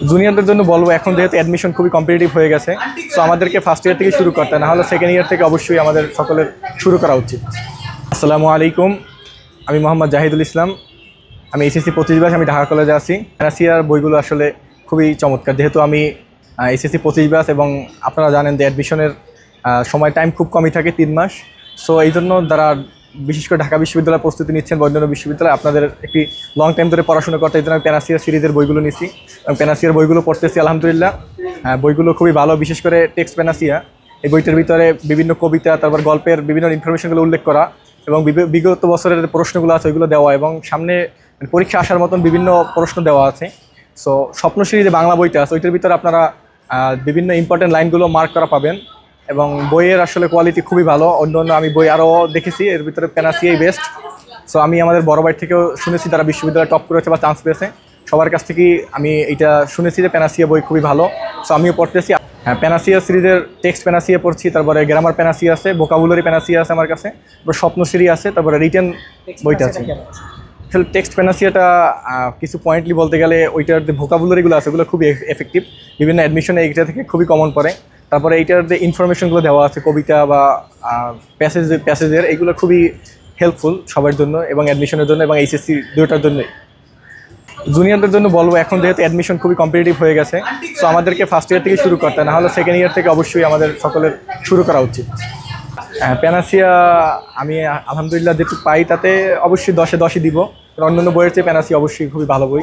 জুনিয়রদের জন্য বলবো, এখন যেহেতু অ্যাডমিশন খুবই কম্পিটিটিভ হয়ে গেছে, সো আমাদেরকে ফার্স্ট ইয়ার থেকে শুরু করতে, না হলে সেকেন্ড ইয়ার থেকে অবশ্যই আমাদের সকলের শুরু করা উচিত। আসসালামু আলাইকুম, আমি মোহাম্মদ জাহিদুল ইসলাম। আমি এসএসসি 25 ব্যাচ, আমি ঢাকা কলেজে আছি। প্যানাসিয়ার বইগুলো আসলে খুবই চমৎকার, যেহেতু আমি এসএসসি 25 ব্যাচ এবং আপনারা জানেন যে অ্যাডমিশনের সময় টাইম খুব কমই থাকে, 3 মাস। সো এই জন্য যারা বিশেষ করে ঢাকা বিশ্ববিদ্যালয়ে প্রস্তুতি নিচ্ছেন বা অন্যান্য বিশ্ববিদ্যালয়ে, আপনাদের একটি লং টাইম ধরে পড়াশোনা করতে, এই জন্য আমি প্যানাসিয়ার সিরিজের বইগুলো নিচ্ছি এবং প্যানাসিয়ার বইগুলো পড়তেছি আলহামদুলিল্লাহ। বইগুলো খুবই ভালো, বিশেষ করে টেক্সট প্যানাসিয়া। এই বইটার ভিতরে বিভিন্ন কবিতা, তারপর গল্পের বিভিন্ন ইনফরমেশনগুলো উল্লেখ করা এবং বিগত বছরের প্রশ্নগুলো আছে ওইগুলো দেওয়া, এবং সামনে পরীক্ষা আসার মতন বিভিন্ন প্রশ্ন দেওয়া আছে। সো স্বপ্নশ্রী যে বাংলা বইটা আছে, ওইটার ভিতরে আপনারা বিভিন্ন ইম্পর্টেন্ট লাইনগুলো মার্ক করা পাবেন এবং বইয়ের আসলে কোয়ালিটি খুবই ভালো। অন্য আমি বই আরও দেখেছি, এর ভিতরে প্যানাসিয়াই বেস্ট। সো আমি আমাদের বড় ভাই থেকেও শুনেছি তারা বিশ্ববিদ্যালয়ে টপ করেছে বা চান্স পেয়েছে, সবার কাছ থেকেই আমি এটা শুনেছি যে প্যানাসিয়া বই খুবই ভালো। সো আমিও পড়তেছি। হ্যাঁ, প্যানাসিয়া সিরিজের টেক্সট প্যানাসিয়া পড়ছি, তারপরে গ্রামার প্যানাসিয়া আছে, ভোকাবুলারি প্যানাসিয়া আছে আমার কাছে, তারপর স্বপ্নশ্রী আছে, তারপরে রিটেন বইটা আছে। আসলে টেক্সট প্যানাসিয়াটা কিছু পয়েন্টলি বলতে গেলে ওইটার যে ভোকাবুলারিগুলো আছে ওগুলো খুবই এফেক্টিভ, বিভিন্ন অ্যাডমিশনে এইটা থেকে খুবই কমন পড়ে। তারপরে এইটার যে ইনফরমেশনগুলো দেওয়া আছে কবিতা বা প্যাসেজের, এইগুলো খুবই হেল্পফুল সবার জন্য এবং অ্যাডমিশনের জন্য এবং এইচএসসি দুটোর জন্যই। জুনিয়রদের জন্য বলবো, এখন যেহেতু অ্যাডমিশন খুবই কম্পিটিটিভ হয়ে গেছে, সো আমাদেরকে ফার্স্ট ইয়ার থেকে শুরু করতে, না হলে সেকেন্ড ইয়ার থেকে অবশ্যই আমাদের সকলের শুরু করা উচিত। প্যানাসিয়া আমি আলহামদুলিল্লাহ যেটুকু পাই তাতে অবশ্যই 10-এ 10ই দিব, অন্যান্য বইয়ের চেয়ে প্যানাসিয়া অবশ্যই খুবই ভালো বই।